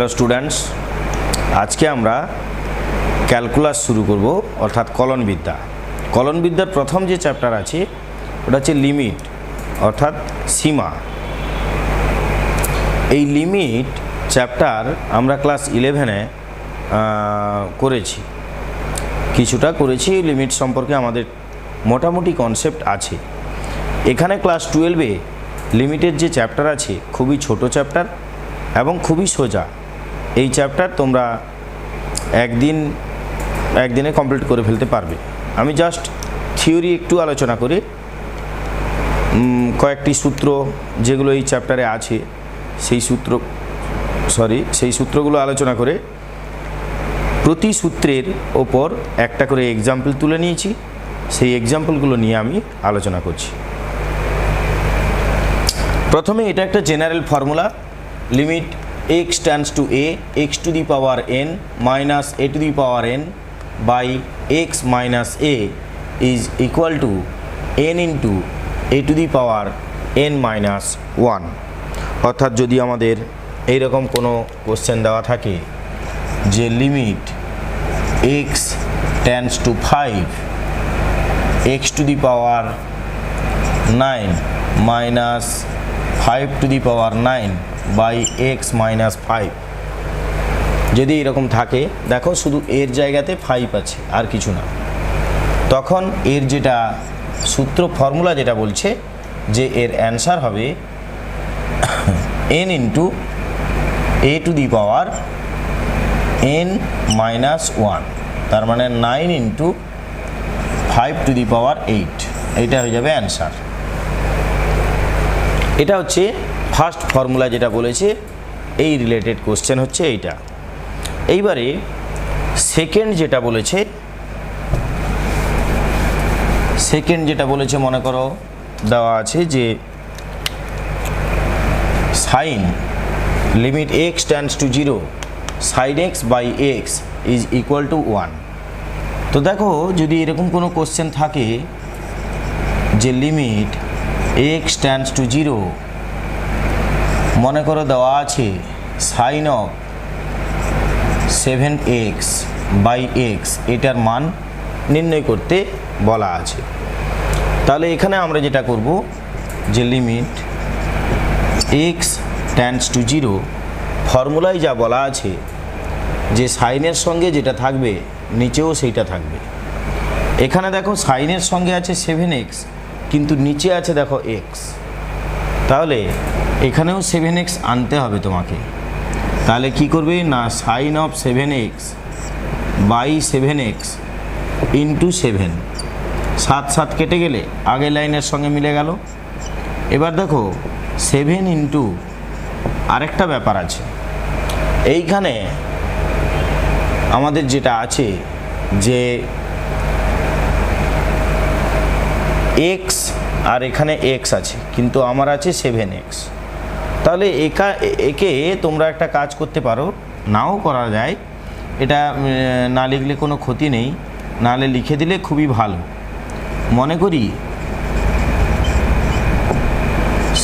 Hello students, আজকে আমরা calculus শুরু করব, অর্থাৎ কলনবিদ্যা। কলনবিদ্যার প্রথম যে চ্যাপ্টার আছে ওটা হচ্ছে লিমিট, অর্থাৎ সীমা। এই লিমিট চ্যাপ্টার আমরা ক্লাস 11-এ করেছি, কিছুটা করেছি। লিমিট সম্পর্কে আমাদের মোটামুটি কনসেপ্ট আছে। এখানে ক্লাস 12-এ লিমিটের যে চ্যাপ্টার আছে খুবই ছোট চ্যাপ্টার এবং খুবই সোজা। এই চ্যাপ্টার তোমরা একদিনে কমপ্লিট করে ফেলতে পারবে। আমি জাস্ট থিওরি একটু আলোচনা করে কয়েকটি সূত্র যেগুলো এই চ্যাপ্টারে আছে সেই সূত্রগুলো আলোচনা করে প্রতি সূত্রের ওপর একটা করে এক্সাম্পল তুলে নিয়েছি। সেই এক্সাম্পলগুলো নিয়ে আমি আলোচনা করছি। প্রথমে এটা একটা general formula, limit x tends to a x to the power n minus a to the power n by x minus a is equal to n into a to the power n minus 1। অর্থাৎ যদি আমাদের এইরকম কোনো question দেওয়া থাকে যে limit x tends to 5 x to the power 9 minus 5 to the power 9 by x minus 5, যদি এরকম থাকে, দেখো শুধু এর জায়গাতে 5 আছে আর কিছু না, তখন এর যেটা সূত্র ফর্মুলা যেটা বলছে যে এর অ্যান্সার হবে n into A two the power n minus 1, তার মানে 9 ইন্টু 5 টু দি পাওয়ার 8, এইটা হয়ে যাবে অ্যান্সার। এটা হচ্ছে ফার্স্ট ফর্মুলা যেটা বলেছে, এই রিলেটেড কোশ্চেন হচ্ছে এইটা। এইবারে সেকেন্ড যেটা বলেছে মনে করো দেওয়া আছে যে sine limit x tends to 0 sin x by x is equal to 1। তো দেখো যদি এরকম কোনো কোশ্চেন থাকে যে লিমিট x tends to 0 মনে করো দেওয়া আছে sign of 7x by x, এটার মান নির্ণয় করতে বলা আছে। তাহলে এখানে আমরা যেটা করব যে লিমিট x tends to 0 ফর্মুলায় যা বলা আছে যে সাইনের সঙ্গে যেটা থাকবে নিচেও সেইটা থাকবে। এখানে দেখো সাইনের সঙ্গে আছে 7x কিন্তু নিচে আছে দেখো x, তাহলে এখানেও 7x আনতে হবে তোমাকে। তাহলে কি করবে না, sign of 7x by 7x into 7, 7 কেটে গেলে আগের লাইনের সঙ্গে মিলে গেল। এবার দেখো 7 ইন্টু আরেকটা ব্যাপার আছে, এইখানে আমাদের যেটা আছে যে x আর এখানে x আছে কিন্তু আমার আছে 7x। তাহলে একে তোমরা একটা কাজ করতে পারো, নাও করা যায়, এটা না লিখলে কোনো ক্ষতি নেই, নাহলে লিখে দিলে খুবই ভালো। মনে করি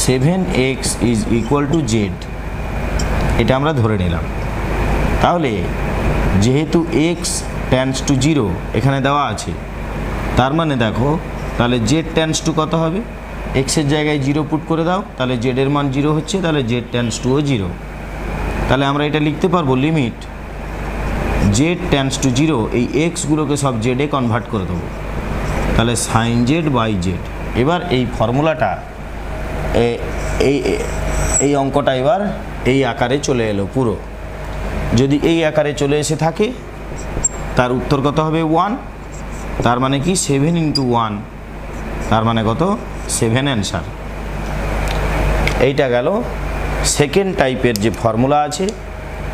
7x is equal to z, এটা আমরা ধরে নিলাম। তাহলে যেহেতু x tends to 0 এখানে দেওয়া আছে, তার মানে দেখো তাহলে z tends to কত হবে, x এর জায়গায় 0 পুট করে দাও, তাহলে z এর মান 0 হচ্ছে, তাহলে z tends to 0। তাহলে আমরা এটা লিখতে পারবো লিমিট z tends to 0, এই x গুলোকে সব z এ কনভার্ট করে দেবো, তাহলে সাইন z বাই z। এবার এই ফর্মুলাটা এই অঙ্কটা এবার এই আকারে চলে এলো পুরো। যদি এই আকারে চলে এসে থাকে তার উত্তর কত হবে 1, তার মানে কি 7 ইন্টু 1, তার মানে কত 7 অ্যান্সার। এইটা গেল সেকেন্ড টাইপের যে ফর্মুলা আছে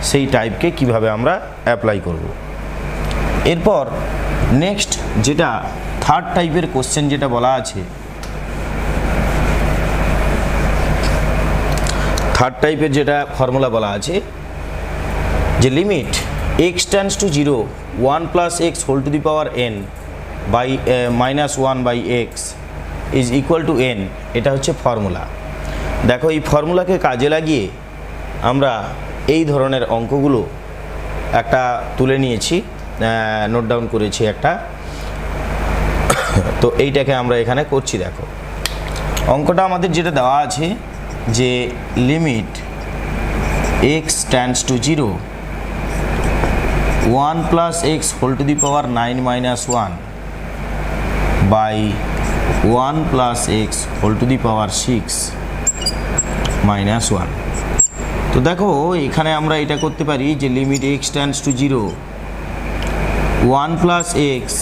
সেই টাইপকে কিভাবে আমরা অ্যাপ্লাই করব। এরপর নেক্সট যেটা থার্ড টাইপের কোশ্চেন যেটা বলা আছে, থার্ড টাইপের যেটা ফর্মুলা বলা আছে যে limit x tends to 0 1 plus x whole to the power n by minus 1 by x is equal to n, এটা হচ্ছে ফর্মুলা। দেখো এই ফর্মুলাকে কাজে লাগিয়ে আমরা এই ধরনের অঙ্কগুলো একটা তুলে নিয়েছি, নোট ডাউন করেছি একটা। তো এইটাকে আমরা এখানে করছি। দেখো অঙ্কটা আমাদের যেটা দেওয়া আছে যে limit x tends to 0 1 plus x whole to the power 9 minus 1 by 1 plus x whole to the power 6 minus 1। তো দেখো এখানে আমরা এটা করতে পারি যে limit x tends to 0 1 plus x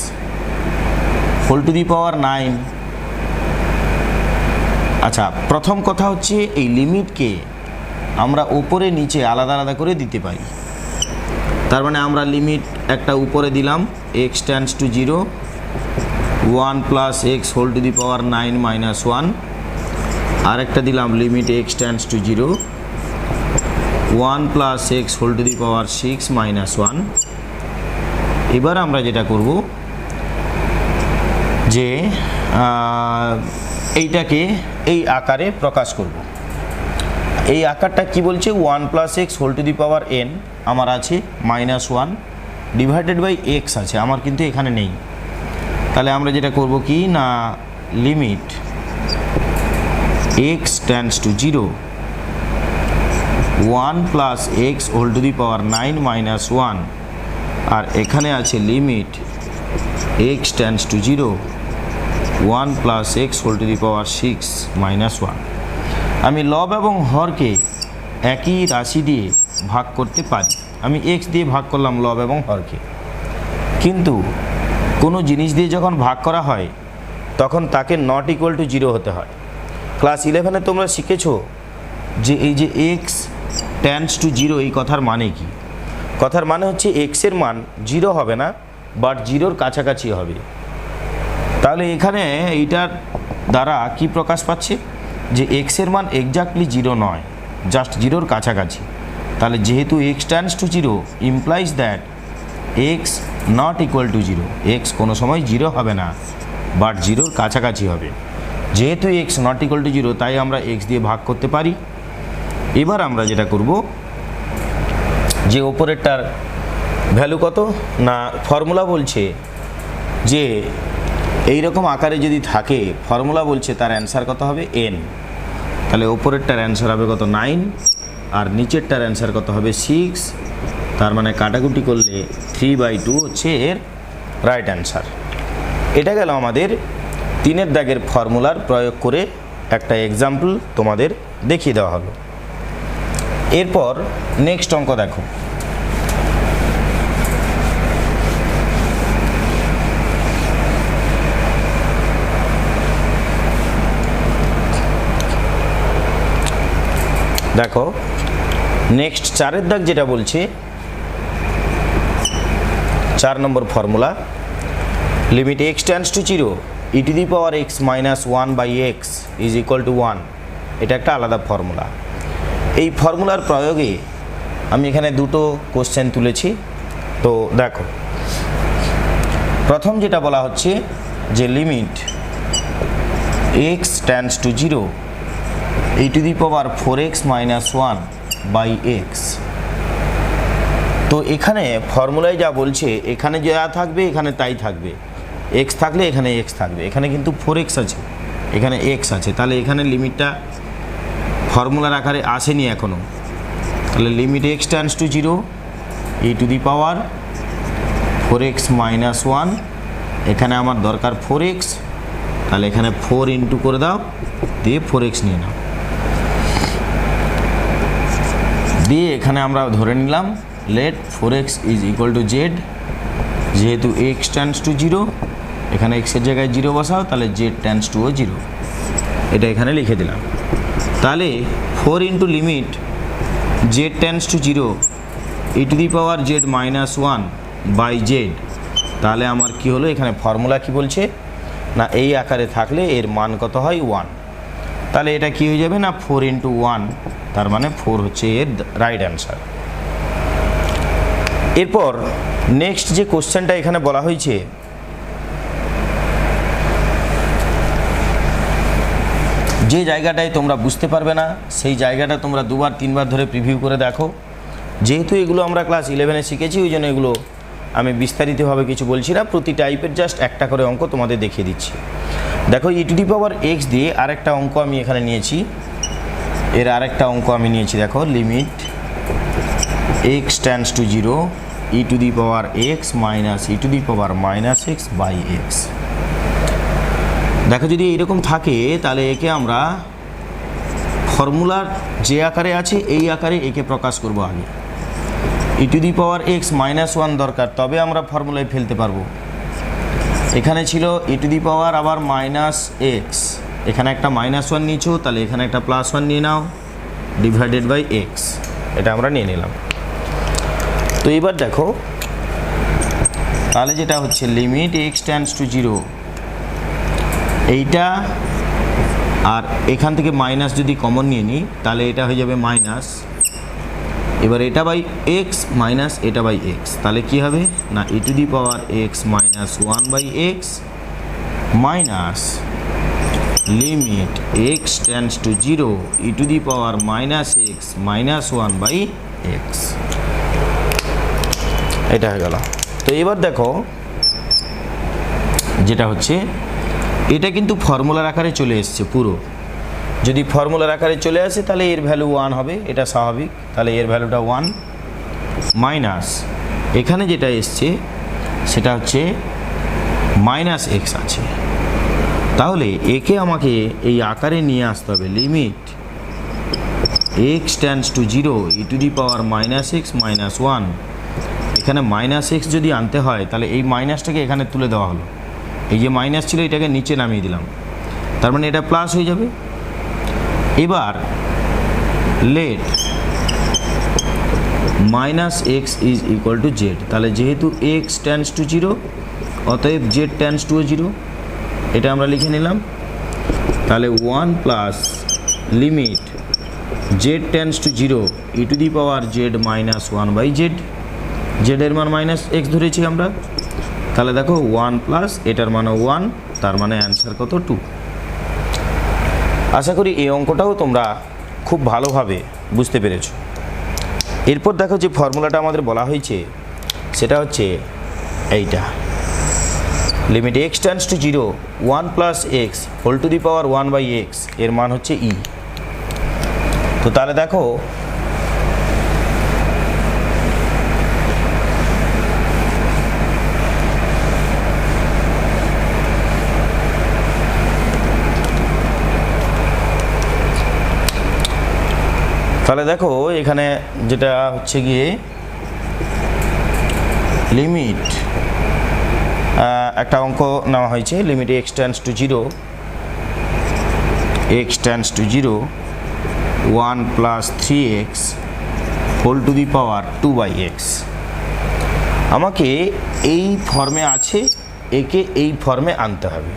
whole to the power 9। আচ্ছা, প্রথম কথা হচ্ছে এই লিমিটকে আমরা উপরে নিচে আলাদা আলাদা করে দিতে পারি। তার মানে আমরা লিমিট একটা উপরে দিলাম x tends to 0 1 plus x whole to the power 9 minus 1, আর একটা দিলাম limit x tends to 0 1 plus x whole to the power 6 minus 1। এবার আমরা যেটা করব যে এইটাকে এই আকারে প্রকাশ করব। এই আকারটা কি বলছে 1 plus x whole to the power n আমার আছে মাইনাস 1 ডিভাইডেড বাই এক্স আছে আমার, কিন্তু এখানে নেই। তাহলে আমরা যেটা করব কি না limit x tends to 0 1 plus x whole to the power 9 minus 1, আর এখানে আছে limit x tends to 0 1 plus x whole to the power 6 minus 1। আমি লব এবং হরকে একই রাশি দিয়ে ভাগ করতে পারি। আমি এক্স দিয়ে ভাগ করলাম লব এবং হরকে, কিন্তু কোনো জিনিস দিয়ে যখন ভাগ করা হয় তখন তাকে নট ইকুয়াল টু 0 হতে হয়। ক্লাস 11-এ তোমরা শিখেছো যে এই যে এক্স টেন্ডস টু 0 এই কথার মানে কি? কথার মানে হচ্ছে এক্সের মান 0 হবে না, বাট 0-র কাছাকাছি হবে। তাহলে এখানে এইটার দ্বারা কি প্রকাশ পাচ্ছে যে এক্সের মান এক্স্যাক্টলি 0 নয়, জাস্ট 0-র কাছাকাছি। তাহলে যেহেতু x tends to 0 implies that x not equal to 0, x কোনো সময় 0 হবে না, বাট 0-র কাছাকাছি হবে। যেহেতু এক্স নট ইকুয়াল টু 0 তাই আমরা এক্স দিয়ে ভাগ করতে পারি। এবার আমরা যেটা করব যে ওপরেরটার ভ্যালু কত না ফর্মুলা বলছে যে এই রকম আকারে যদি থাকে, ফর্মুলা বলছে তার অ্যান্সার কত হবে n। তাহলে ওপরেরটার অ্যান্সার হবে কত 9, আর নিচেরটার অ্যান্সার কত হবে 6। তার মানে কাটাকুটি করলে 3/2 হচ্ছে এর রাইট অ্যান্সার। এটা গেল আমাদের 3-এর দাগের ফর্মুলার প্রয়োগ করে একটা এক্সাম্পল তোমাদের দেখিয়ে দেওয়া হলো। এরপর নেক্সট অঙ্ক দেখো। দেখো নেক্সট 4-এর দাগ যেটা বলছে 4 নম্বর formula limit x tends to 0 e to the power x minus 1 by x is equal to 1। এটা একটা আলাদা ফর্মুলা। এই ফর্মুলার প্রয়োগে আমি এখানে দুটো কোশ্চেন তুলেছি। তো দেখো প্রথম যেটা বলা হচ্ছে যে limit x tends to 0 e to the power 4x minus 1 by x. তো এখানে ফর্মুলায় যা বলছে এখানে যা থাকবে এখানে তাই থাকবে, এক্স থাকলে এখানে এক্স থাকবে। এখানে কিন্তু 4x আছে, এখানে এক্স আছে, তাহলে এখানে লিমিটটা ফর্মুলার আকারে আসেনি এখনও। তাহলে limit x tends to 0 e to the power 4x minus 1, এখানে আমার দরকার 4x, তাহলে এখানে 4 ইন্টু করে দাও, দিয়ে 4x নিয়ে নাও, দিয়ে এখানে আমরা ধরে নিলাম let 4x is equal to z. যেহেতু এক্স টেন্ডস টু 0, এখানে এক্সের জায়গায় 0 বসাও, তাহলে জেড টেন্ডস টু 0, এটা এখানে লিখে দিলাম। তাহলে 4 into limit z tends to 0 e to the power z minus 1 by z. তাহলে আমার কি হলো, এখানে ফর্মুলা কি বলছে না এই আকারে থাকলে এর মান কত হয় 1। তাহলে এটা কি হয়ে যাবে না 4 ইন্টু 1, তার মানে 4 হচ্ছে এর রাইট অ্যান্সার। এরপর নেক্সট যে কোশ্চেনটা এখানে বলা হয়েছে যে জায়গাটায় তোমরা বুঝতে পারবে না সেই জায়গাটা তোমরা 2-3 বার ধরে প্রিভিউ করে দেখো। যেহেতু এগুলো আমরা ক্লাস 11-এ শিখেছি, ওই জন্য এগুলো আমি বিস্তারিতভাবে কিছু বলছি না, প্রতি টাইপের জাস্ট একটা করে অঙ্ক তোমাদের দেখিয়ে দিচ্ছি। দেখো e⁻x দিয়ে আরেকটা অঙ্ক আমি এখানে নিয়েছি, এর আরেকটা অঙ্ক আমি নিয়েছি। দেখো limit x tends to 0 e⁻x minus e⁻− x by x। দেখো যদি এইরকম থাকে তাহলে একে আমরা ফর্মুলার যে আকারে আছে এই আকারে একে প্রকাশ করব। আগে e⁻x -1 দরকার, তবে আমরা ফর্মুলায় ফেলতে পারবো। এখানে ছিল e⁻ আবার -x, এখানে একটা -1 নিয়েছো, তাহলে এখানে একটা +1 নিয়ে নাও, ডিভাইডেড বাই x, এটা আমরা নিয়ে নিলাম। তো এবার দেখো তাহলে যেটা হচ্ছে লিমিট x টেন্ডস টু 0, এইটা আর এখান থেকে মাইনাস যদি কমন নিয়ে নিই তাহলে এটা হয়ে যাবে মাইনাস, এবার এটা বাই x মাইনাস এটা বাই x, তাহলে কি হবে না e⁻x -1 by x minus limit x tends to 0 e⁻−x -1 by x, এটা হয়ে গেল। তো এবার দেখো যেটা হচ্ছে এটা কিন্তু ফর্মুলার আকারে চলে এসছে পুরো। যদি ফর্মুলার আকারে চলে আসে তাহলে এর ভ্যালু 1 হবে, এটা স্বাভাবিক, তাহলে এর ভ্যালুটা 1 মাইনাস এখানে যেটা এসছে সেটা হচ্ছে -x আছে, তাহলে একে আমাকে এই আকারে নিয়ে আসতে হবে। Limit x tends to 0 e⁻−x -1, এখানে -x যদি আনতে হয় তাহলে এই মাইনাসটাকে এখানে তুলে দেওয়া হলো, এই যে মাইনাস ছিল এটাকে নিচে নামিয়ে দিলাম, তার মানে এটা প্লাস হয়ে যাবে। এবার let -x is equal to z, তাহলে যেহেতু x টেন্ডস টু 0 অতএব z টেন্ডস টু 0, এটা আমরা লিখে নিলাম। তাহলে 1 plus limit z tends to 0 e⁻z -1 by z, z এর মান -x ধরেছি আমরা, তাহলে দেখো 1 প্লাস এটার মানে 1, তার মানে অ্যান্সার কত 2। আশা করি এই অঙ্কটাও তোমরা খুব ভালোভাবে বুঝতে পেরেছো। এরপর দেখো যে ফর্মুলাটা আমাদের বলা হয়েছে সেটা হচ্ছে এইটা, limit x tends to 0 1 plus x whole to the power 1 by x, এর মান হচ্ছে e। তো তাহলে দেখো এখানে যেটা হচ্ছে গিয়ে লিমিট একটা অঙ্ক নেওয়া হয়েছে, limit x tends to 0 1 plus 3x whole to the power 2 by x। আমাকে এই ফর্মে আছে, একে এই ফর্মে আনতে হবে।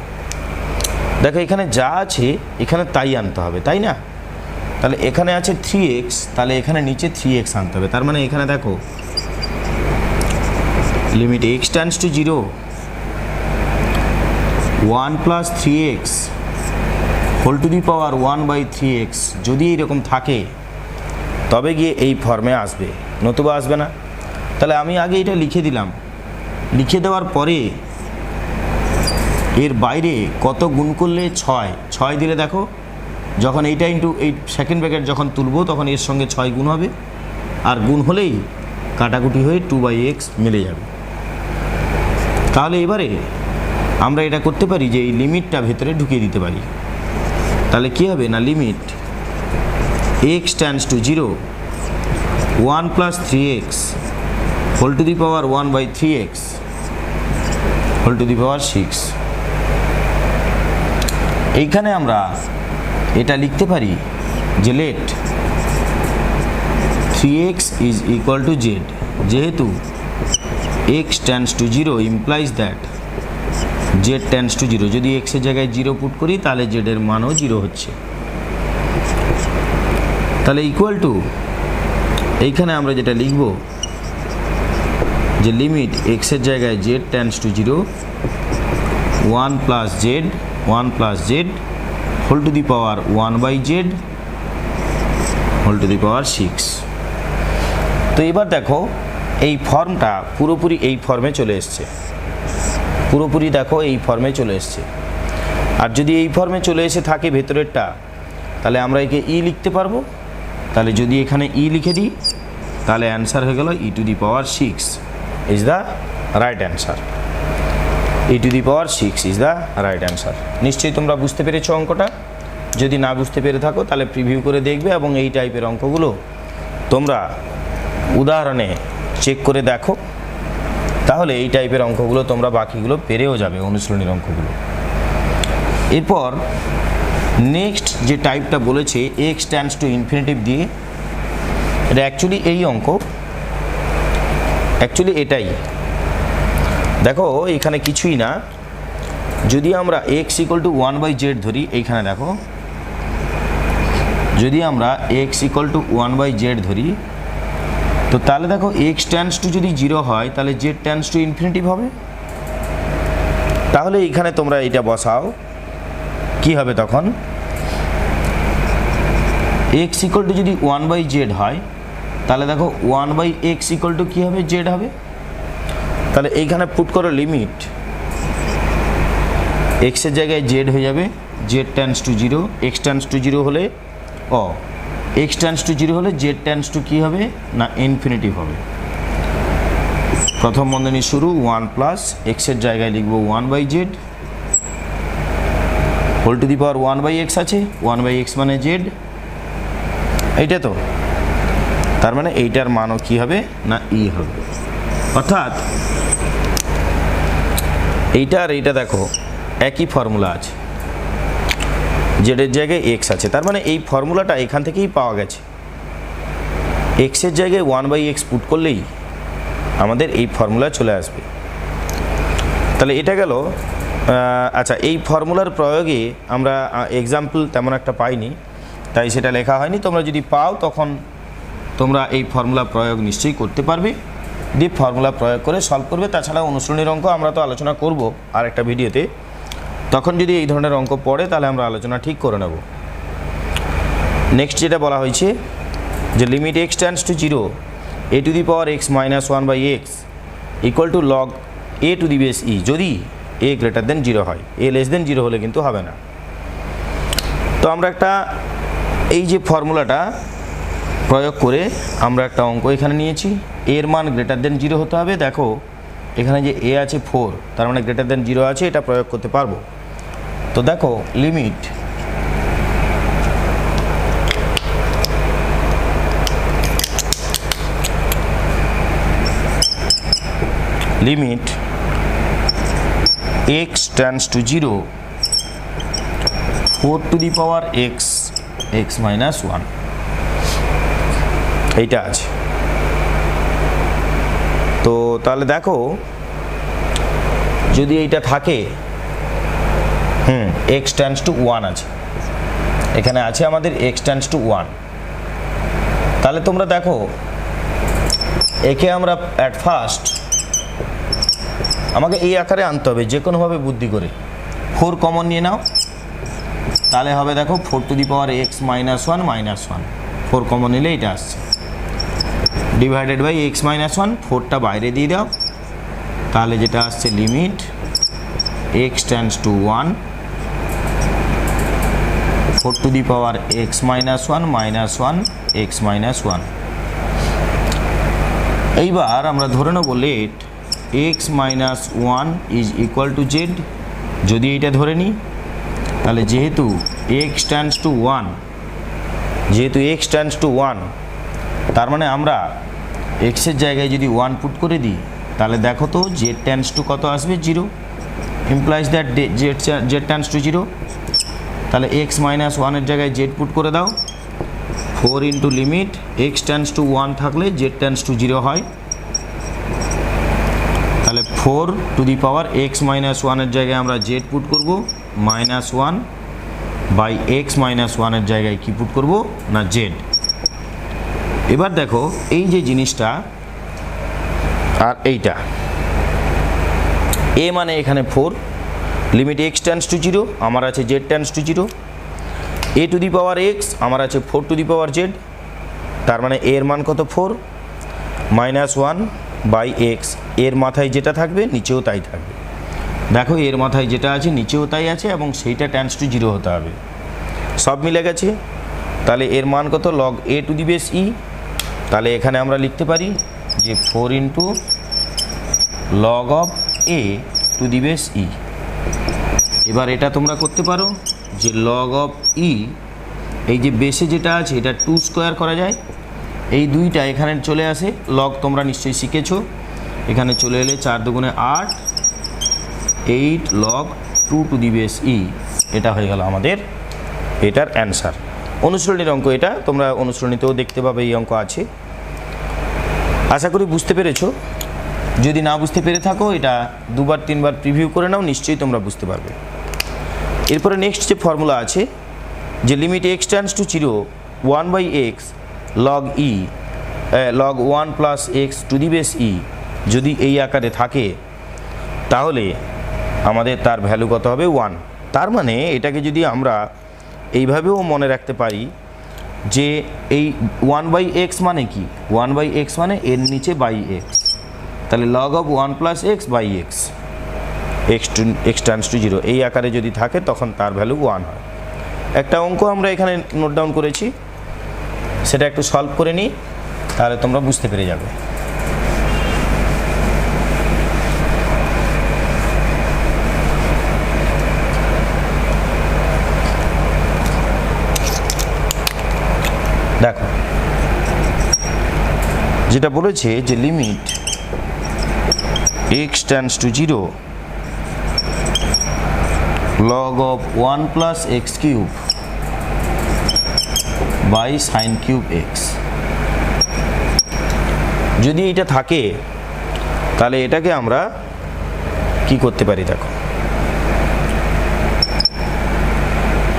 দেখো এখানে যা আছে এখানে তাই আনতে হবে, তাই না? তাহলে এখানে আছে 3x, তাহলে এখানে নিচে 3x আনতে হবে। তার মানে এখানে দেখো limit x tends to 0 1 plus 3x whole to the power 1 by 3x যদি এরকম থাকে তবে গিয়ে এই ফর্মে আসবে, নতুবা আসবে না। তাহলে আমি আগে এটা লিখে দিলাম, লিখে দেওয়ার পরে এর বাইরে কত গুণ করলে 6 দিলে দেখো যখন এইটা ইন্টু এই সেকেন্ড ব্র্যাকেট যখন তুলবো তখন এর সঙ্গে 6 গুণ হবে, আর গুণ হলেই কাটাকুটি হয়ে 2 বাই x মিলে যাবে। তাহলে এবারে আমরা এটা করতে পারি যে এই লিমিটটা ভেতরে ঢুকিয়ে দিতে পারি। তাহলে কী হবে না limit x tends to 0 1 plus 3x whole to the power 1 by 3x whole to the power 6। এইখানে আমরা এটা লিখতে পারি যে let 3x is equal to z, যেহেতু x tends to 0 implies that z tends to 0, যদি x এর জায়গায় 0 পুট করি তাহলে z এর মানও 0 হচ্ছে। তাহলে ইকুয়াল টু এইখানে আমরা যেটা লিখব যে লিমিট x এর জায়গায় z tends to 0 1 plus z whole to the power 1 by z whole to the power 6। তো এবার দেখো এই ফর্মটা পুরোপুরি এই ফর্মে চলে এসছে, পুরোপুরি দেখো এই ফর্মে চলে এসছে। আর যদি এই ফর্মে চলে এসে থাকে ভেতরেরটা, তাহলে আমরা একে ই লিখতে পারবো। তাহলে যদি এখানে ই লিখে দিই, তাহলে অ্যান্সার হয়ে গেল e two the power 6 is the right answer. e two the power 6 is the right answer. নিশ্চয়ই তোমরা বুঝতে পেরেছো অঙ্কটা। যদি না বুঝতে পেরে থাকো তাহলে প্রিভিউ করে দেখবে, এবং এই টাইপের অঙ্কগুলো তোমরা উদাহরণে চেক করে দেখো, তাহলে এই টাইপের অঙ্কগুলো তোমরা বাকিগুলো পেরেও যাবে, অনুশীলনীর অঙ্কগুলো। এরপর নেক্সট যে টাইপটা বলেছে এক্স টেন্ডস টু ইনফিনিটিভ দিয়ে, এটা অ্যাকচুয়ালি এই অঙ্ক, অ্যাকচুয়ালি এটাই। দেখো এখানে কিছুই না, যদি আমরা এক্স ইকুয়াল টু 1/z ধরি, এইখানে দেখো যদি আমরা এক্স ইকুয়াল টু 1/z ধরি, তো তাহলে দেখো এক্স টেন্ডস টু যদি 0 হয় তাহলে জেড টেন্ডস টু ইনফিনিটিভ হবে। তাহলে এইখানে তোমরা এটা বসাও, কি হবে তখন, এক্স ইকুয়াল টু যদি 1/z হয়, তাহলে দেখো 1/x ইকুয়াল টু কী হবে, জেড হবে। তাহলে এইখানে পুট করো লিমিট, এক্সের জায়গায় জেড হয়ে যাবে, Z tends to 0, x tends to 0 হলে এক্স টেন্ডস টু 0 হলে জেড টেন্ডস টু কী হবে না, ইনফিনিটিভ হবে। প্রথম বন্ধনী শুরু 1 প্লাস এক্সের জায়গায় লিখব 1/z whole to the power 1/x আছে, 1/x মানে জেড, এইটা তো, তার মানে এইটার মানও কী হবে না, ই হবে। অর্থাৎ এইটা আর এইটা দেখো একই ফর্মুলা আছে, জেডের জায়গায় এক্স আছে, তার মানে এই ফর্মুলাটা এখান থেকেই পাওয়া গেছে। এক্সের জায়গায় 1/x পুট করলেই আমাদের এই ফর্মুলা চলে আসবে। তাহলে এটা গেল। আচ্ছা, এই ফর্মুলার প্রয়োগে আমরা এক্সাম্পল তেমন একটা পাইনি, তাই সেটা লেখা হয়নি। তোমরা যদি পাও তখন তোমরা এই ফর্মুলা প্রয়োগ নিশ্চয়ই করতে পারবে, দিয়ে ফর্মুলা প্রয়োগ করে সলভ করবে। তাছাড়া অনুশীলনীর অঙ্ক আমরা তো আলোচনা করব আর একটা ভিডিওতে, তখন যদি এই ধরনের অঙ্ক পড়ে তাহলে আমরা আলোচনা ঠিক করে নেব। নেক্সট যেটা বলা হয়েছে যে limit x tends to 0 a to the power x minus 1/x equal to log a to the base e, যদি a গ্রেটার দেন 0 হয়, a লেস দেন 0 হলে কিন্তু হবে না। তো আমরা একটা এই যে ফর্মুলাটা প্রয়োগ করে আমরা একটা অঙ্ক এখানে নিয়েছি, এর মান গ্রেটার দেন 0 হতে হবে। দেখো এখানে যে a আছে 4, তার মানে গ্রেটার দেন 0 আছে, এটা প্রয়োগ করতে পারবো। তো দেখো limit x tends to 0 4 to the power x minus 1, এইটা আছে। তো তাহলে দেখো যদি এইটা থাকে, x টেন্ডস টু 1 আছে, এখানে আছে আমাদের x টেন্ডস টু 1, তাহলে তোমরা দেখো একে আমরা অ্যাট ফার্স্ট আমাকে এই আকারে আনতে হবে, যে কোনোভাবে বুদ্ধি করে। 4 কমন নিয়ে নাও, তাহলে হবে দেখো 4 to the power x minus 1 minus 1, 4 common নিলে এটা আসছে, ডিভাইডেড বাই x মাইনাস 1, 4টা বাইরে দিয়ে দাও, তাহলে যেটা আসছে limit x tends to 1 4 to the power x minus 1 minus 1 x minus 1। এইবার আমরা ধরে নেব let x minus 1 is equal to z. যদি এইটা ধরে নিই, তাহলে যেহেতু x টেন্ডস টু 1, যেহেতু x টেন্ডস টু 1, তার মানে আমরা এক্সের জায়গায় যদি 1 পুট করে দিই, তাহলে দেখো তো জেড টেন্ডস টু কত আসবে, 0, implies that Z tends to 0। তাহলে x মাইনাস 1-এর জায়গায় জেড পুট করে দাও, 4 into limit x tends to 1 থাকলে জেড টেন্ডস টু 0 হয়, তাহলে 4 to the power x minus 1-এর জায়গায় আমরা জেড পুট করব, মাইনাস 1 বাই x মাইনাস 1-এর জায়গায় কি পুট করব না, জেড। এবার দেখো এই যে জিনিসটা আর এইটা, a মানে এখানে 4, লিমিট x টেন্ডস টু 0, আমার আছে z tends to 0, a to the power x আমার আছে 4 টু দি পাওয়ার z, তার মানে a এর মান কত 4, -1/x, এর মাথায় যেটা থাকবে নিচেও তাই থাকবে। দেখো এর মাথায় যেটা আছে নিচেও তাই আছে এবং সেইটা টেন্ডস টু 0 হতে হবে। সব মিলে গেছে। তাহলে এর মান কত? log a to the base e। তাহলে এখানে আমরা লিখতে পারি যে 4 × log of a to the base e। এবার এটা তোমরা করতে পারো যে log of e, এই যে বেসে যেটা আছে এটা 2 স্কোয়ার করা যায়, এই দুইটা এখানে চলে আসে। log তোমরা নিশ্চয়ই শিখেছো, এখানে চলে এলে 4 দুগুণে 8, 8 log 2 two the base e। এটা হয়ে গেল আমাদের এটার অ্যান্সার। অনুশীলনীর অঙ্ক এটা, তোমরা অনুশীলনীতেও দেখতে পাবে এই অঙ্ক আছে। আশা করি বুঝতে পেরেছো। যদি না বুঝতে পেরে থাকো এটা 2বার 3বার প্রিভিউ করে নাও, নিশ্চয়ই তোমরা বুঝতে পারবে। এরপরে নেক্সট যে ফর্মুলা আছে যে limit x tends to 0 1/x log e log 1 + x two the base e যদি এই আকারে থাকে তাহলে আমাদের তার ভ্যালু কত হবে? 1। তার মানে এটাকে যদি আমরা এইভাবেও মনে রাখতে পারি যে এই 1/x মানে কি? 1/x মানে এর নিচে বাই x, তাহলে log of 1 + x/x x tends to 0 এই আকারে যদি থাকে তখন তার ভ্যালু 1 হয়। একটা অঙ্ক আমরা এখানে নোট ডাউন করেছি, সেটা একটু সলভ করে নিই, তাহলে তোমরা বুঝতে পেরে যাবে। দেখো যেটা বলেছে যে limit x tends to 0 log of 1 + x³ by sin³ x। যদি এটা থাকে তাহলে এটাকে আমরা কি করতে পারি? দেখো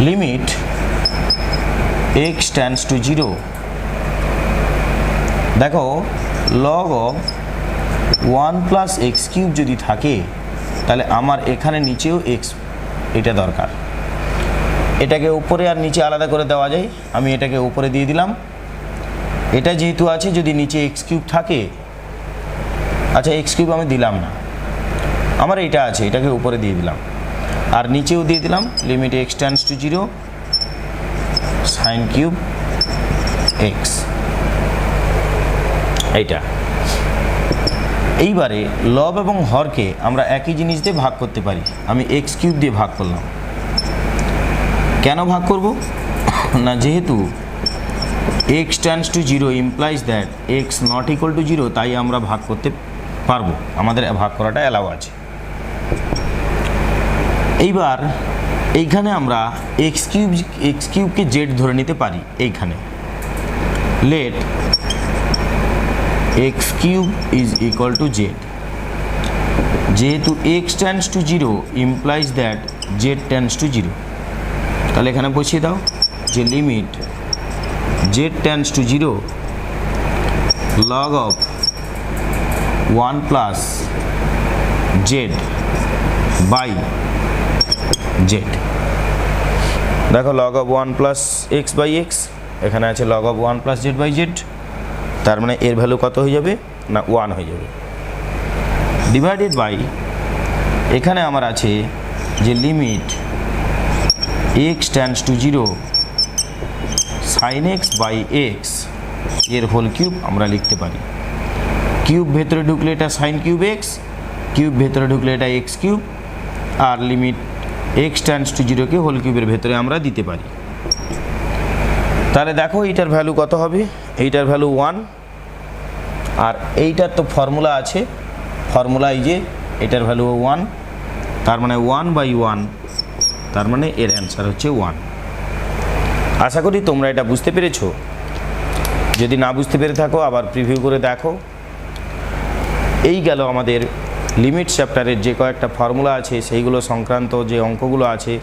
লিমিট x টেন্ডস টু 0, দেখো log of 1 + x³ যদি থাকে তাহলে আমার এখানে নিচেও x এটা দরকার। এটাকে উপরে আর নিচে আলাদা করে দেওয়া যায়, আমি এটাকে উপরে দিয়ে দিলাম। এটা যেহেতু আছে যদি নিচে x³ থাকে, আচ্ছা x³ আমি দিলাম না, আমার এটা আছে, এটাকে উপরে দিয়ে দিলাম আর নিচেও দিয়ে দিলাম limit x tends to 0 sin³ x। এইটা এইবারে লব এবং হরকে আমরা একই জিনিস দিয়ে ভাগ করতে পারি। আমি x³ দিয়ে ভাগ করলাম। কেন ভাগ করব না? যেহেতু x tends to 0 implies that x not equal to 0, তাই আমরা ভাগ করতে পারবো, আমাদের ভাগ করাটা অ্যালাউ আছে। এইবার এইখানে আমরা x³ z ধরে নিতে পারি। এইখানে let x³ is equal to z, যেহেতু x tends to 0 implies that z tends to 0, তাহলে এখানে বসিয়ে দাও যে limit z tends to 0 log of 1 + z by z। দেখো log of 1 + x/x, এখানে আছে log of 1 + z/z, তার মানে এর ভ্যালু কত হয়ে যাবে? না 1 হয়ে যাবে। ডিভাইডেড বাই এখানে আমার আছে যে limit x tends to 0 sin x/x এর হোল কিউব আমরা লিখতে পারি। কিউব ভেতরে ঢুকলে এটা sin³ x, কিউব ভেতরে ঢুকলে এটা x³ আর লিমিট x টেন্ডস টু 0 কে হোল কিউবের ভেতরে আমরা দিতে পারি। তাহলে দেখো এইটার ভ্যালু কত হবে? এইটার ভ্যালু 1, আর এইটার তো ফর্মুলা আছে, ফর্মুলা এই যে এটার ভ্যালু 1, তার মানে 1/1, তার মানে এর অ্যান্সার হচ্ছে 1। আশা করি তোমরা এটা বুঝতে পেরেছো। যদি না বুঝতে পেরে থাকো আবার প্রিভিউ করে দেখো। এই গেল আমাদের লিমিট চ্যাপ্টারের যে কয়েকটা ফর্মুলা আছে সেইগুলো সংক্রান্ত যে অঙ্কগুলো আছে,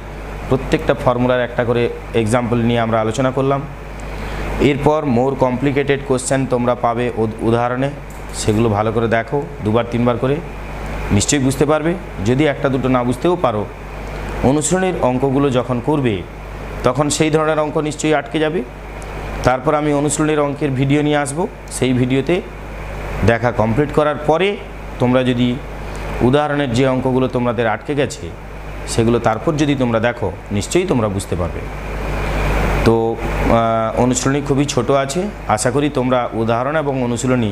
প্রত্যেকটা ফর্মুলার একটা করে এক্সাম্পল নিয়ে আমরা আলোচনা করলাম। এরপর মোর কমপ্লিকেটেড কোশ্চেন তোমরা পাবে উদাহরণে, সেগুলো ভালো করে দেখো 2বার 3বার করে, নিশ্চয়ই বুঝতে পারবে। যদি একটা দুটো না বুঝতেও পারো, অনুশীলনীর অঙ্কগুলো যখন করবে তখন সেই ধরনের অঙ্ক নিশ্চয়ই আটকে যাবে। তারপর আমি অনুশীলনীর অঙ্কের ভিডিও নিয়ে আসব, সেই ভিডিওতে দেখা কমপ্লিট করার পরে তোমরা যদি উদাহরণের যে অঙ্কগুলো তোমাদের আটকে গেছে সেগুলো তারপর যদি তোমরা দেখো নিশ্চয়ই তোমরা বুঝতে পারবে। তো অনুশীলনী খুবই ছোট আছে, আশা করি তোমরা উদাহরণ এবং অনুশীলনী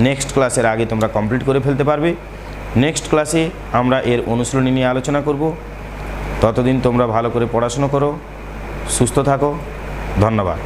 নেক্সট ক্লাসের আগে তোমরা কমপ্লিট করে ফেলতে পারবে। নেক্সট ক্লাসে আমরা এর অনুশীলনী নিয়ে আলোচনা করব। ততদিন তোমরা ভালো করে পড়াশুনো করো, সুস্থ থাকো, ধন্যবাদ।